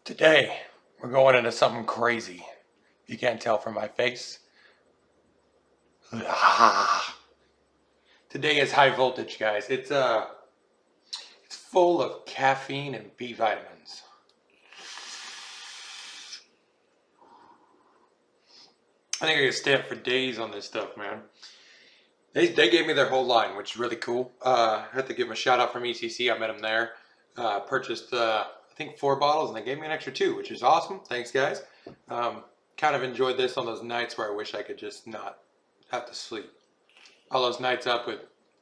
Today, we're going into something crazy. You can't tell from my face. Today is high voltage, guys. It's full of caffeine and B vitamins. I think I could stay up for days on this stuff, man. They gave me their whole line, which is really cool. I had to give them a shout out from ECC. I met them there. Purchased, I think, 4 bottles, and they gave me an extra 2, which is awesome. Thanks, guys. Kind of enjoyed this on those nights where I wish I could just not have to sleep. All those nights up with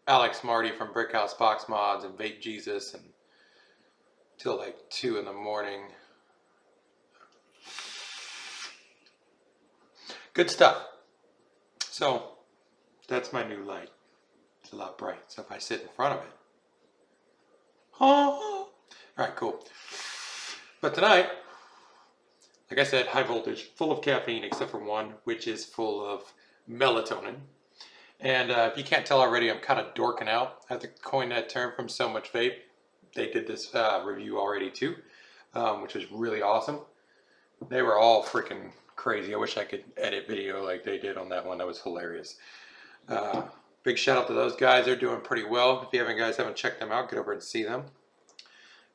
Alex Marty from Brickhouse Box Mods and Vape Jesus and till like 2 in the morning. Good stuff. So that's my new light. It's a lot bright. So if I sit in front of it. All right, cool. But tonight, like I said, high voltage, full of caffeine except for one, which is full of melatonin. And if you can't tell already, I'm kind of dorking out. I have to coin that term from So Much Vape. They did this review already too, which was really awesome. They were all freaking crazy. I wish I could edit video like they did on that one. That was hilarious. Big shout out to those guys. They're doing pretty well. If you haven't checked them out, get over and see them.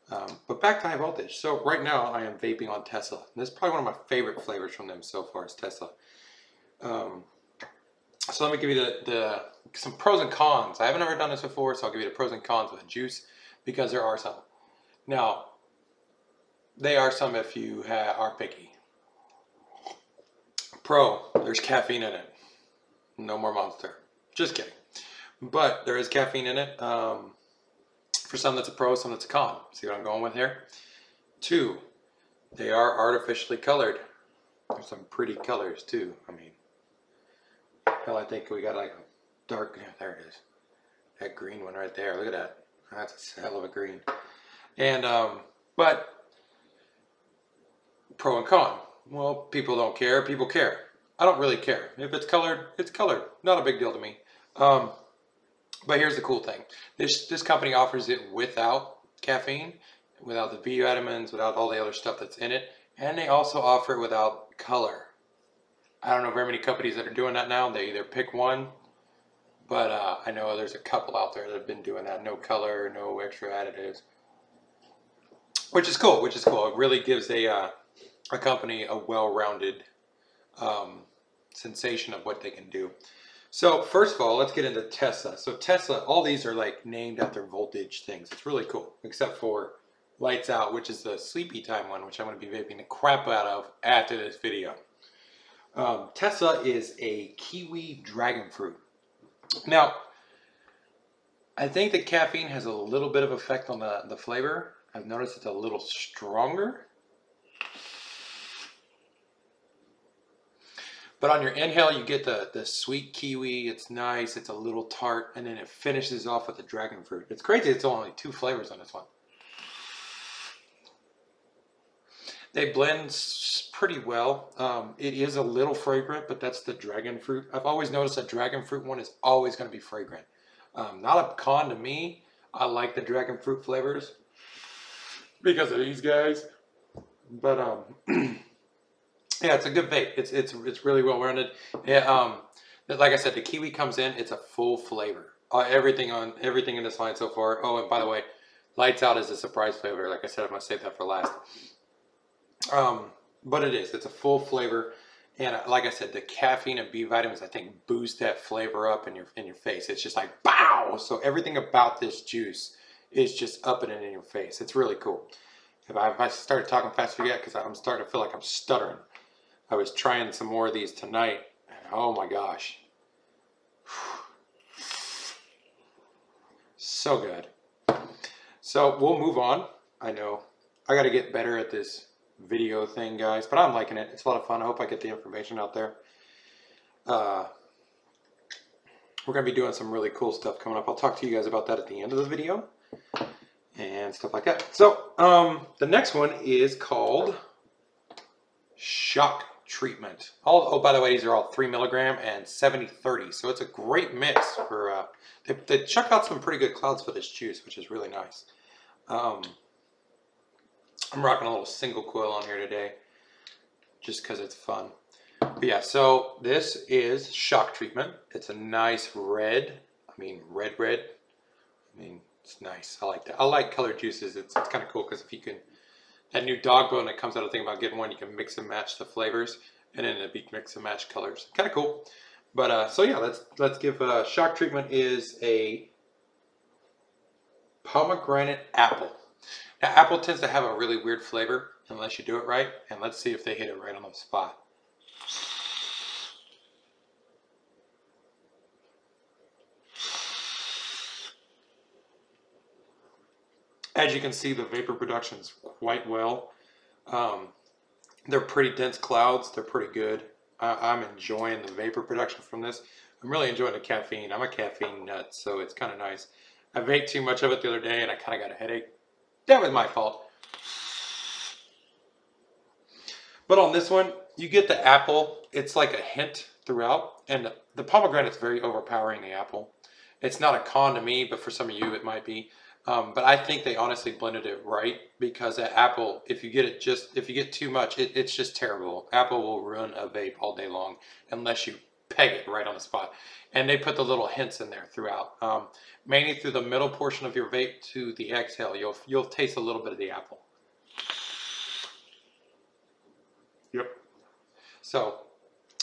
But back to high voltage. So right now I am vaping on Tesla. And this is probably one of my favorite flavors from them so far is Tesla. So let me give you some pros and cons. I haven't ever done this before, so I'll give you the pros and cons with juice because there are some. Now, they are some if you are picky. Pro, there's caffeine in it. No more Monster. Just kidding. But there is caffeine in it. For some that's a pro, some that's a con. See what I'm going with here? 2, they are artificially colored. There's some pretty colors too. I mean, hell, I think we got like a dark, yeah, there it is. That green one right there. Look at that. That's a hell of a green. And, but, pro and con. Well, people don't care. People care. I don't really care. If it's colored, it's colored. Not a big deal to me. But here's the cool thing. This company offers it without caffeine, without the B vitamins, without all the other stuff that's in it. And they also offer it without color. I don't know very many companies that are doing that now. They either pick one, but I know there's a couple out there that have been doing that. No color, no extra additives. Which is cool, which is cool. It really gives a company a well-rounded sensation of what they can do. So first of all, let's get into Tesla. So Tesla, all these are like named after voltage things. It's really cool, except for Lights Out, which is the sleepy time one, which I'm going to be vaping the crap out of after this video. Tesla is a kiwi dragon fruit. Now, I think the caffeine has a little bit of effect on the flavor. I've noticed it's a little stronger. But on your inhale, you get the sweet kiwi. It's nice. It's a little tart. And then it finishes off with the dragon fruit. It's crazy. It's only 2 flavors on this one. They blend pretty well. It is a little fragrant, but that's the dragon fruit. I've always noticed that dragon fruit one is always going to be fragrant. Not a con to me. I like the dragon fruit flavors because of these guys. But yeah, it's a good vape. It's really well rounded. Yeah, like I said, the kiwi comes in. It's a full flavor. Everything in this line so far. Oh, and by the way, Lights Out is a surprise flavor. Like I said, I'm gonna save that for last. But it's a full flavor, and like I said, the caffeine and B vitamins I think boost that flavor up in your face. It's just like bow. So everything about this juice is just upping it in your face. It's really cool. If I started talking faster yet, because I'm starting to feel like I'm stuttering. I was trying some more of these tonight, and oh my gosh. So good. So we'll move on. I know I got to get better at this video thing, guys, but I'm liking it. It's a lot of fun. I hope I get the information out there. We're going to be doing some really cool stuff coming up. I'll talk to you guys about that at the end of the video and stuff like that. So the next one is called Shock Treatment. Oh, by the way, these are all 3 milligram and 70-30. So it's a great mix for, they chuck out some pretty good clouds for this juice, which is really nice. I'm rocking a little single coil on here today, just because it's fun. But yeah, so this is shock treatment. It's a nice red. I mean, red. I mean, it's nice. I like that. I like colored juices. It's kind of cool because if you can, that new dog bone that comes out of the thing about getting one, you can mix and match the flavors, and then it'd be mix and match colors. Kind of cool. But so yeah, let's give shock treatment is a pomegranate apple. Now, apple tends to have a really weird flavor unless you do it right, and let's see if they hit it right on the spot. As you can see, the vapor production is quite well. They're pretty dense clouds. They're pretty good. I'm enjoying the vapor production from this. I'm really enjoying the caffeine. I'm a caffeine nut, so it's kind of nice. I vaped too much of it the other day, and I kind of got a headache. That was my fault. But on this one, you get the apple. It's like a hint throughout, and the pomegranate's very overpowering the apple. It's not a con to me, but for some of you it might be. But I think they honestly blended it right, because that apple, if you get too much, it's just terrible. Apple will ruin a vape all day long unless you peg it right on the spot. And they put the little hints in there throughout. Mainly through the middle portion of your vape to the exhale, you'll taste a little bit of the apple. Yep. So,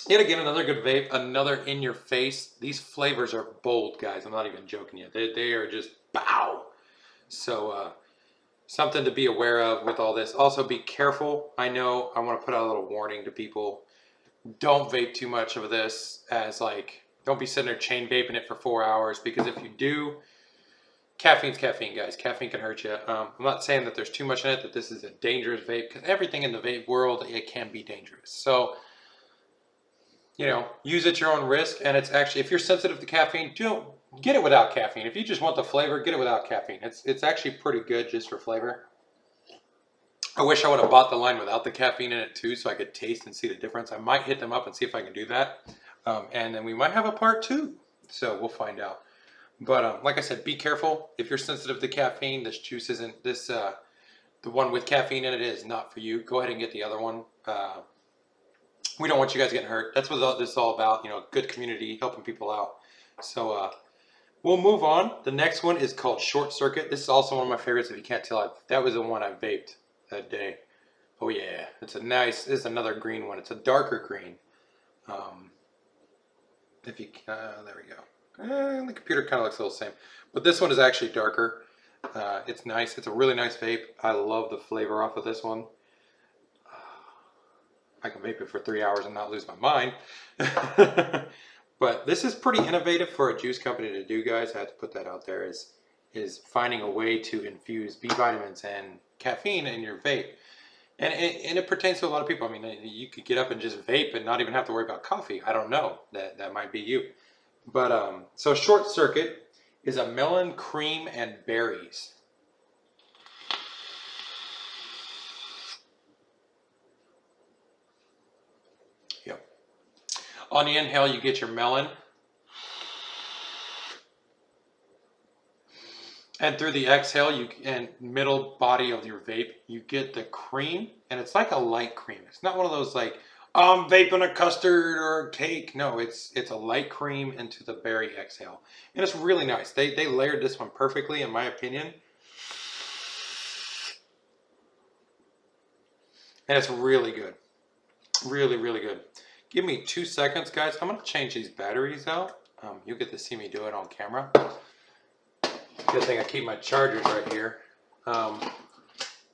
yet again, another good vape, another in your face. These flavors are bold, guys. I'm not even joking yet. They are just bow. So, something to be aware of with all this. Also, be careful. I know I want to put out a little warning to people. Don't vape too much of this, as like, don't be sitting there chain vaping it for 4 hours, because if you do, caffeine's caffeine, guys. Caffeine can hurt you. I'm not saying that there's too much in it, that this is a dangerous vape, because everything in the vape world, it can be dangerous. So, you know, use at your own risk. And it's actually, if you're sensitive to caffeine, don't get it without caffeine. If you just want the flavor, get it without caffeine. It's actually pretty good just for flavor. I wish I would have bought the line without the caffeine in it too, so I could taste and see the difference. I might hit them up and see if I can do that. And then we might have a part 2. So we'll find out. But like I said, be careful. If you're sensitive to caffeine, this juice isn't, the one with caffeine in it is not for you. Go ahead and get the other one. We don't want you guys getting hurt. That's what this is all about, you know, good community, helping people out. So we'll move on. The next one is called Short Circuit. This is also one of my favorites. If you can't tell, that was the one I vaped that day. Oh yeah, it's a nice, this is another green one. It's a darker green. If you, there we go. The computer kind of looks a little same, but this one is actually darker. It's nice. It's a really nice vape. I love the flavor off of this one. I can vape it for 3 hours and not lose my mind. But this is pretty innovative for a juice company to do, guys. I have to put that out there, is finding a way to infuse B vitamins and caffeine in your vape. And it pertains to a lot of people. I mean, you could get up and just vape and not even have to worry about coffee. I don't know. That might be you. But so Short Circuit is a melon, cream, and berries. Yep. On the inhale, you get your melon. And through the exhale, and middle body of your vape, you get the cream, and it's like a light cream. It's not one of those like, I'm vaping a custard or a cake. No, it's a light cream into the berry exhale. And it's really nice. They layered this one perfectly, in my opinion. And it's really good. Really, really good. Give me 2 seconds, guys. I'm going to change these batteries out. You'll get to see me do it on camera. Good thing I keep my chargers right here.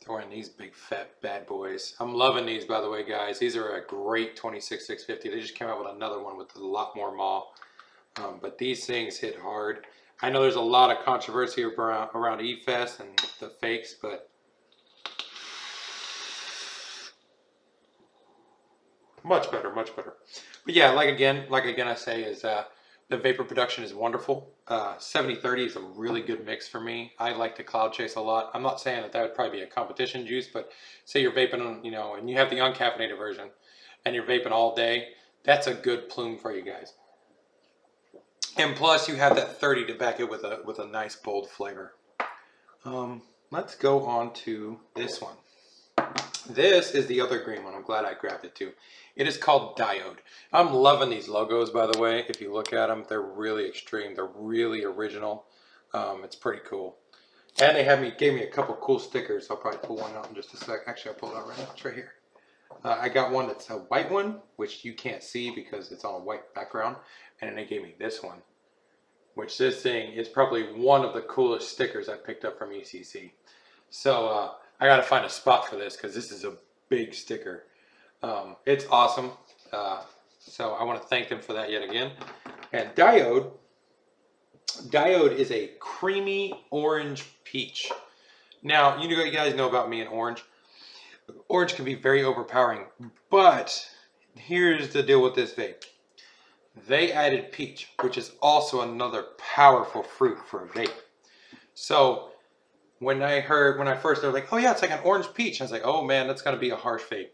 Throwing these big fat bad boys. I'm loving these, by the way, guys. These are a great 26650. They just came out with another one with a lot more maw. But these things hit hard. I know there's a lot of controversy around E-Fest and the fakes, but much better, much better. But yeah, like again I say, is the vapor production is wonderful. 70-30 is a really good mix for me. I like to cloud chase a lot. I'm not saying that would probably be a competition juice, but say you're vaping on, you know, and you have the uncaffeinated version, and you're vaping all day, that's a good plume for you guys. And plus, you have that 30 to back it with a nice bold flavor. Let's go on to this one. This is the other green one. I'm glad I grabbed it too. It is called Diode. I'm loving these logos, by the way. If you look at them, they're really extreme. They're really original. It's pretty cool. And they gave me a couple cool stickers. I'll probably pull one out in just a sec. Actually, I'll pull it out right now. It's right here. I got one that's a white one, which you can't see because it's on a white background. And then they gave me this one, which this thing is probably one of the coolest stickers I picked up from ECC. So I got to find a spot for this because this is a big sticker. It's awesome. So I want to thank them for that yet again. And Diode is a creamy orange peach. Now, you guys know about me and orange. Orange can be very overpowering, but here's the deal with this vape. They added peach, which is also another powerful fruit for a vape. So when I first heard like, oh yeah, it's like an orange peach, I was like, oh man, that's gonna be a harsh vape.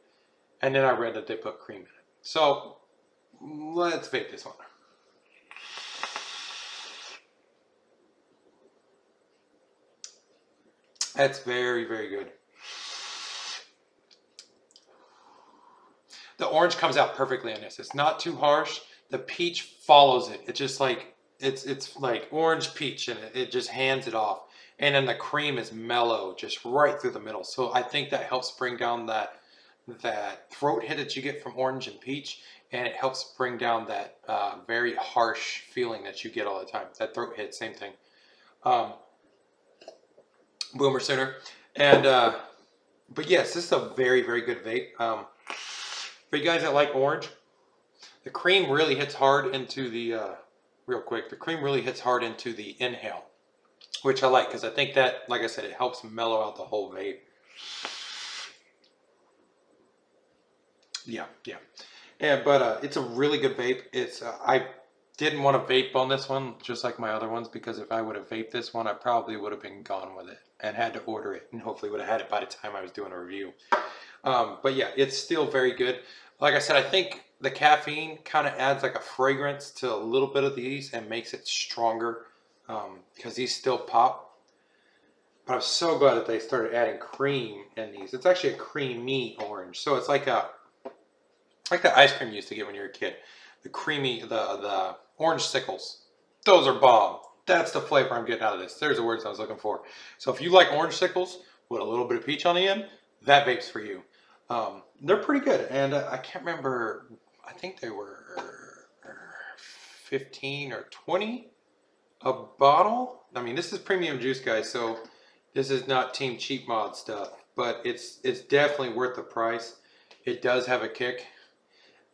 And then I read that they put cream in it. So let's vape this one. That's very, very good. The orange comes out perfectly in this. It's not too harsh. The peach follows it. It's just like, it's like orange peach, and it just hands it off. And then the cream is mellow, just right through the middle. So I think that helps bring down that throat hit that you get from orange and peach. And it helps bring down that very harsh feeling that you get all the time. That throat hit, same thing. Boomer Sooner. And, but yes, this is a very, very good vape. For you guys that like orange, the cream really hits hard into the, real quick, the cream really hits hard into the inhale, which I like because I think that, like I said, it helps mellow out the whole vape. Yeah. But it's a really good vape. It's I didn't want to vape on this one, just like my other ones, because if I would have vaped this one, I probably would have been gone with it and had to order it, and hopefully would have had it by the time I was doing a review. But yeah, it's still very good. Like I said, I think the caffeine kind of adds like a fragrance to a little bit of these and makes it stronger, because these still pop. But I'm so glad that they started adding cream in these. It's actually a creamy orange, so it's like the ice cream you used to get when you were a kid. The creamy, the orange sickles. Those are bomb. That's the flavor I'm getting out of this. There's the words I was looking for. So if you like orange sickles with a little bit of peach on the end, that vape's for you. They're pretty good, and I can't remember, I think they were 15 or 20 a bottle. I mean, this is premium juice, guys, so this is not Team Cheap Mod stuff, but it's definitely worth the price. It does have a kick,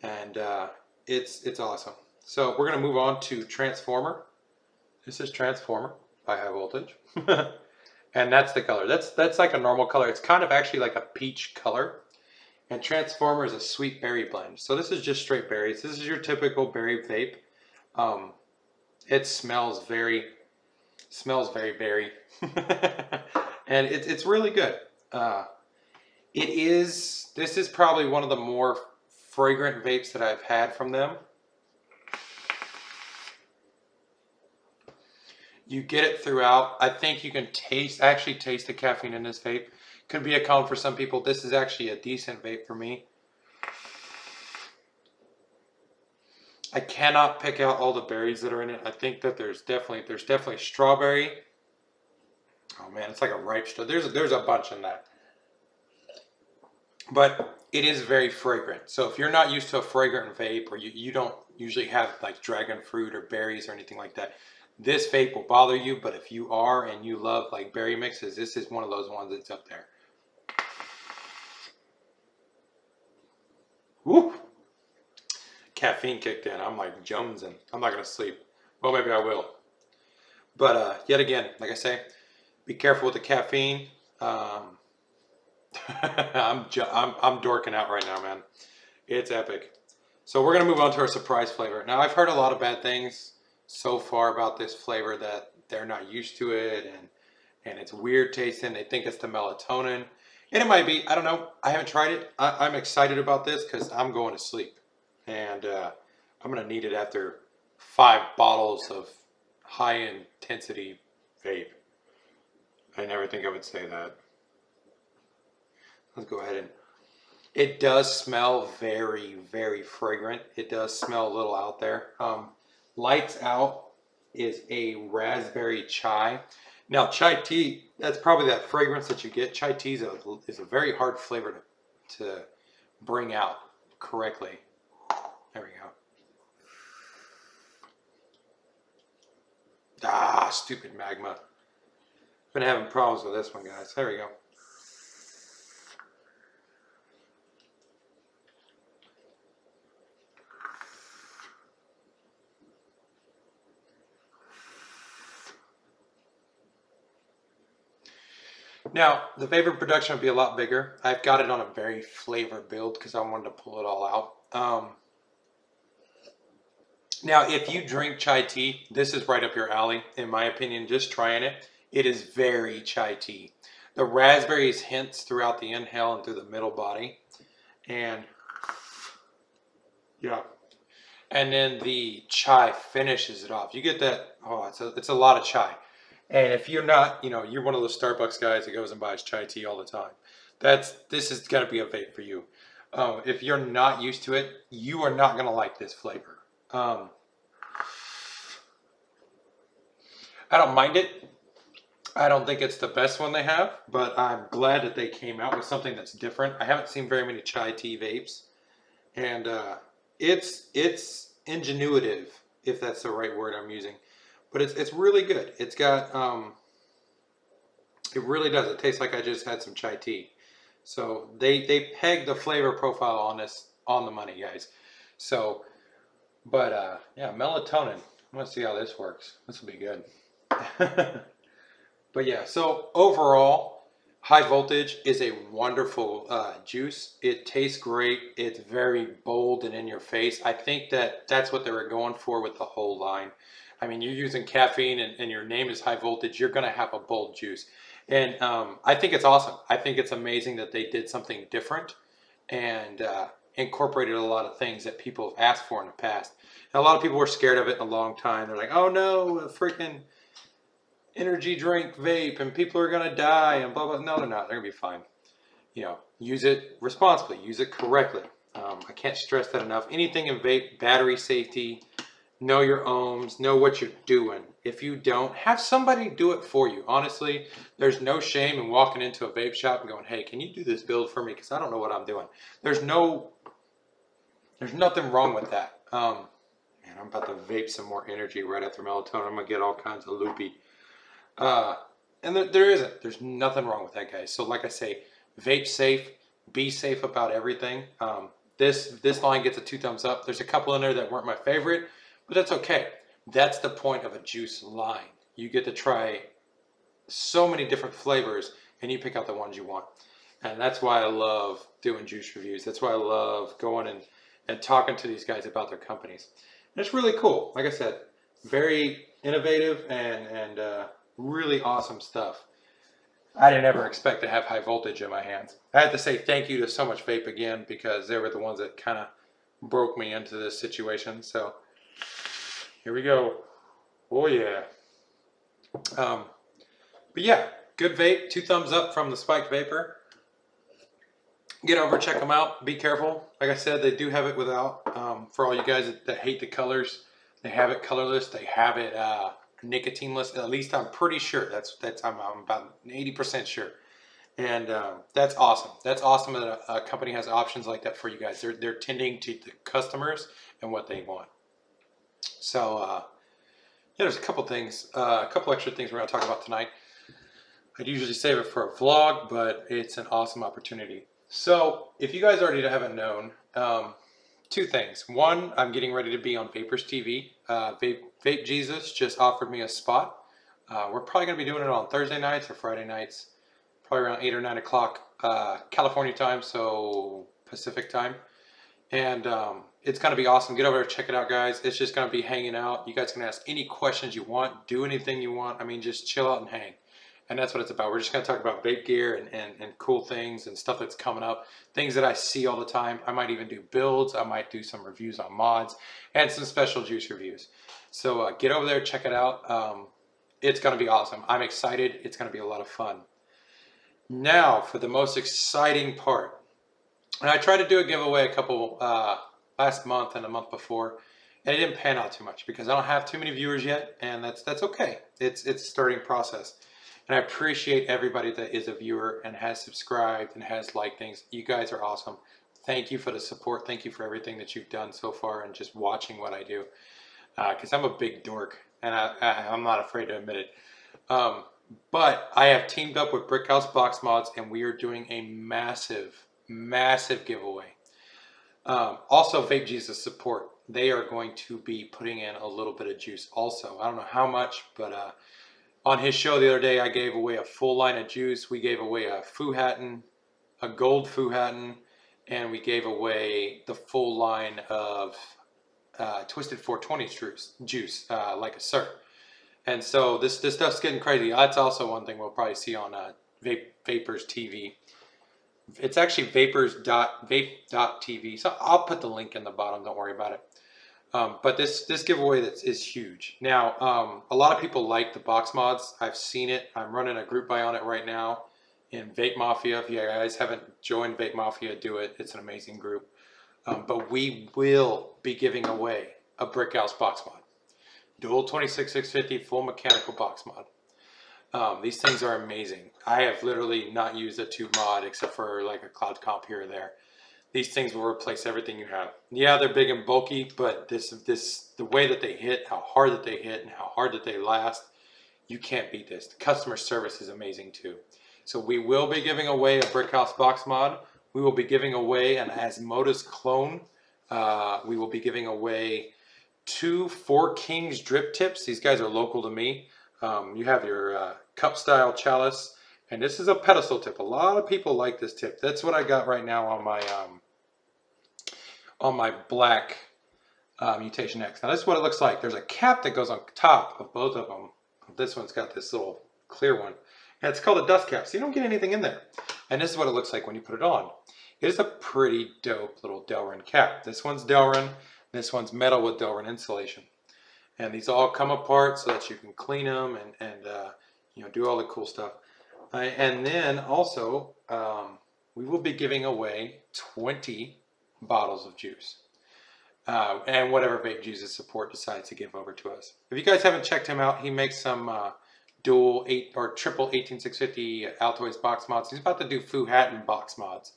and it's awesome. So we're gonna move on to Transformer. This is Transformer by High Voltage. And that's the color. That's like a normal color. It's kind of actually like a peach color. And Transformer is a sweet berry blend. So this is just straight berries. This is your typical berry vape. It smells very berry. And it's really good. This is probably one of the more fragrant vapes that I've had from them. You get it throughout. I think you can actually taste the caffeine in this vape. Could be a con for some people. This is actually a decent vape for me. I cannot pick out all the berries that are in it. I think that there's definitely strawberry. Oh man, it's like a ripe strawberry. There's a bunch in that. But it is very fragrant. So if you're not used to a fragrant vape, or you don't usually have like dragon fruit or berries or anything like that, this vape will bother you. But if you are and you love like berry mixes, this is one of those ones that's up there. Woo! Caffeine kicked in. I'm like jonesing. I'm not gonna sleep. Well, maybe I will. But yet again, like I say, be careful with the caffeine. I'm dorking out right now, man. It's epic. So we're gonna move on to our surprise flavor. Now I've heard a lot of bad things so far about this flavor, that they're not used to it, and it's weird tasting. They think it's the melatonin. And it might be, I don't know. I haven't tried it. I'm excited about this because I'm going to sleep. And I'm going to need it after 5 bottles of high intensity vape. I never think I would say that. Let's go ahead and It does smell very, very fragrant. It does smell a little out there. Lights Out is a raspberry chai. Now, chai tea, that's probably that fragrance that you get. Chai tea is a very hard flavor to bring out correctly. There we go. Ah, stupid magma. Been having problems with this one, guys. There we go. Now, the vapor production will be a lot bigger. I've got it on a very flavor build because I wanted to pull it all out. Now, if you drink chai tea, this is right up your alley, in my opinion, just trying it. It is very chai tea. The raspberries hints throughout the inhale and through the middle body. And yeah. And then the chai finishes it off. You get that, oh, it's a lot of chai. And if you're not, you're one of those Starbucks guys that goes and buys chai tea all the time, this is going to be a vape for you. If you're not used to it, you are not going to like this flavor. I don't mind it. I don't think it's the best one they have, but I'm glad that they came out with something that's different. I haven't seen very many chai tea vapes, and it's ingenuitive, if that's the right word I'm using. But it's really good. It's got, it really does. It tastes like I just had some chai tea. So they pegged the flavor profile on this on the money, guys. So, but yeah, melatonin. I want to see how this works. This will be good. But yeah, so overall, high voltage is a wonderful juice. It tastes great. It's very bold and in your face. I think that's what they were going for with the whole line. I mean, you're using caffeine and your name is high voltage, you're going to have a bold juice. And I think it's awesome. I think it's amazing that they did something different and incorporated a lot of things that people have asked for in the past. And a lot of people were scared of it in a long time. They're like, oh no, a freaking energy drink vape and people are going to die and blah, blah. No, they're not. They're going to be fine. Use it responsibly. Use it correctly. I can't stress that enough. Anything in vape, battery safety, know your ohms, know what you're doing. If you don't, have somebody do it for you. Honestly, there's no shame in walking into a vape shop and going, hey, can you do this build for me? Because I don't know what I'm doing. There's nothing wrong with that. Man, I'm about to vape some more energy right after melatonin. I'm going to get all kinds of loopy. And there's nothing wrong with that, guys. So like I say, vape safe, be safe about everything. This line gets a 2 thumbs up. There's a couple in there that weren't my favorite, but that's okay. That's the point of a juice line. You get to try so many different flavors and you pick out the ones you want. And that's why I love doing juice reviews. That's why I love going and talking to these guys about their companies. And it's really cool. Like I said, very innovative and really awesome stuff. I didn't ever expect to have high voltage in my hands. I have to say thank you to So Much Vape again, because they were the ones that kind of broke me into this situation. So here we go. Oh yeah. But yeah, good vape. 2 thumbs up from the Spiked Vapor. Get over, check them out. Be careful. Like I said, they do have it without. For all you guys that hate the colors, they have it colorless. They have it nicotineless. At least I'm pretty sure. I'm about 80% sure. And that's awesome. That's awesome that a company has options like that for you guys. They're tending to the customers and what they want. So yeah, there's a couple things, a couple extra things we're going to talk about tonight. I'd usually save it for a vlog, but it's an awesome opportunity. So if you guys already haven't known, 2 things. One, I'm getting ready to be on Vapors TV. Vape Jesus just offered me a spot. We're probably going to be doing it on Thursday nights or Friday nights, probably around 8 or 9 o'clock California time, so Pacific time. And it's going to be awesome. Get over there, check it out, guys. It's just going to be hanging out. You guys can ask any questions you want, do anything you want. I mean, just chill out and hang. And that's what it's about. We're just going to talk about vape gear and cool things and stuff that's coming up. Things that I see all the time. I might even do builds. I might do some reviews on mods and some special juice reviews. So get over there, check it out. It's going to be awesome. I'm excited. It's going to be a lot of fun. Now for the most exciting part. And I tried to do a giveaway a couple last month and a month before, and it didn't pan out too much because I don't have too many viewers yet, and that's okay. It's a starting process. And I appreciate everybody that is a viewer and has subscribed and has liked things. You guys are awesome. Thank you for the support. Thank you for everything that you've done so far and just watching what I do. Because I'm a big dork, and I'm not afraid to admit it. But I have teamed up with Brickhouse Box Mods, and we are doing a massive, massive giveaway. Also, Vape Jesus support. They are going to be putting in a little bit of juice also. I don't know how much, but on his show the other day, I gave away a full line of juice. We gave away a Foo Hatton, a gold Foo Hatton, and we gave away the full line of Twisted 420 juice, like a syrup. And so this stuff's getting crazy. That's also one thing we'll probably see on Vapors TV. It's actually vapors.vape.tv. So I'll put the link in the bottom. Don't worry about it. But this giveaway is huge. Now, a lot of people like the box mods. I've seen it. I'm running a group buy on it right now in Vape Mafia. If you guys haven't joined Vape Mafia, do it. It's an amazing group. But we will be giving away a Brickhouse box mod. Dual 26650 full mechanical box mod. These things are amazing. I have literally not used a tube mod except for like a cloud comp here or there. These things will replace everything you have. Yeah, they're big and bulky, but the way that they hit, how hard that they hit, and how hard that they last, you can't beat this. The customer service is amazing too. So we will be giving away a Brickhouse box mod. We will be giving away an Asmodeus clone. We will be giving away 2 Four Kings drip tips. These guys are local to me. You have your cup style chalice, and this is a pedestal tip. A lot of people like this tip. That's what I got right now on my black Mutation X. Now this is what it looks like. There's a cap that goes on top of both of them. This one's got this little clear one, and it's called a dust cap, so you don't get anything in there. And this is what it looks like when you put it on. It is a pretty dope little Delrin cap. This one's Delrin. This one's metal with Delrin insulation. And these all come apart so that you can clean them and you know, do all the cool stuff. And then also, we will be giving away 20 bottles of juice. And whatever Vape Jesus support decides to give over to us. If you guys haven't checked him out, he makes some dual triple 18650 Altoids box mods. He's about to do Foo Hatton box mods.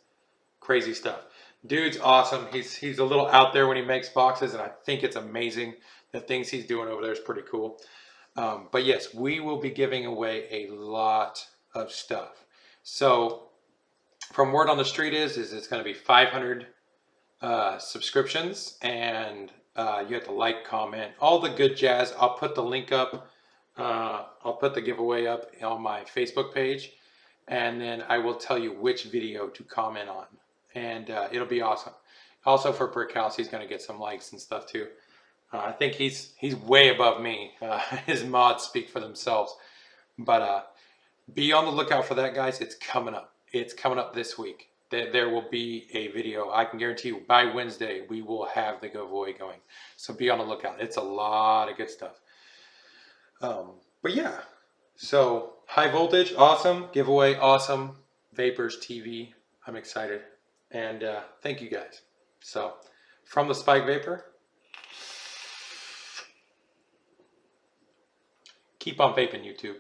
Crazy stuff. Dude's awesome. He's a little out there when he makes boxes, and I think it's amazing. The things he's doing over there is pretty cool. But yes, we will be giving away a lot of stuff. So from word on the street is it's going to be 500 subscriptions, and you have to like, comment, all the good jazz. I'll put the link up. I'll put the giveaway up on my Facebook page, and then I will tell you which video to comment on, and it'll be awesome. Also for Brickhouse, he's going to get some likes and stuff too. I think he's way above me. His mods speak for themselves. But be on the lookout for that, guys. It's coming up. It's coming up this week. There will be a video. I can guarantee you by Wednesday we will have the giveaway going. So be on the lookout. It's a lot of good stuff. But yeah. So high voltage, awesome. Giveaway, awesome. Vapors TV, I'm excited. And thank you guys. So from the Spike Vapor, keep on vaping, YouTube.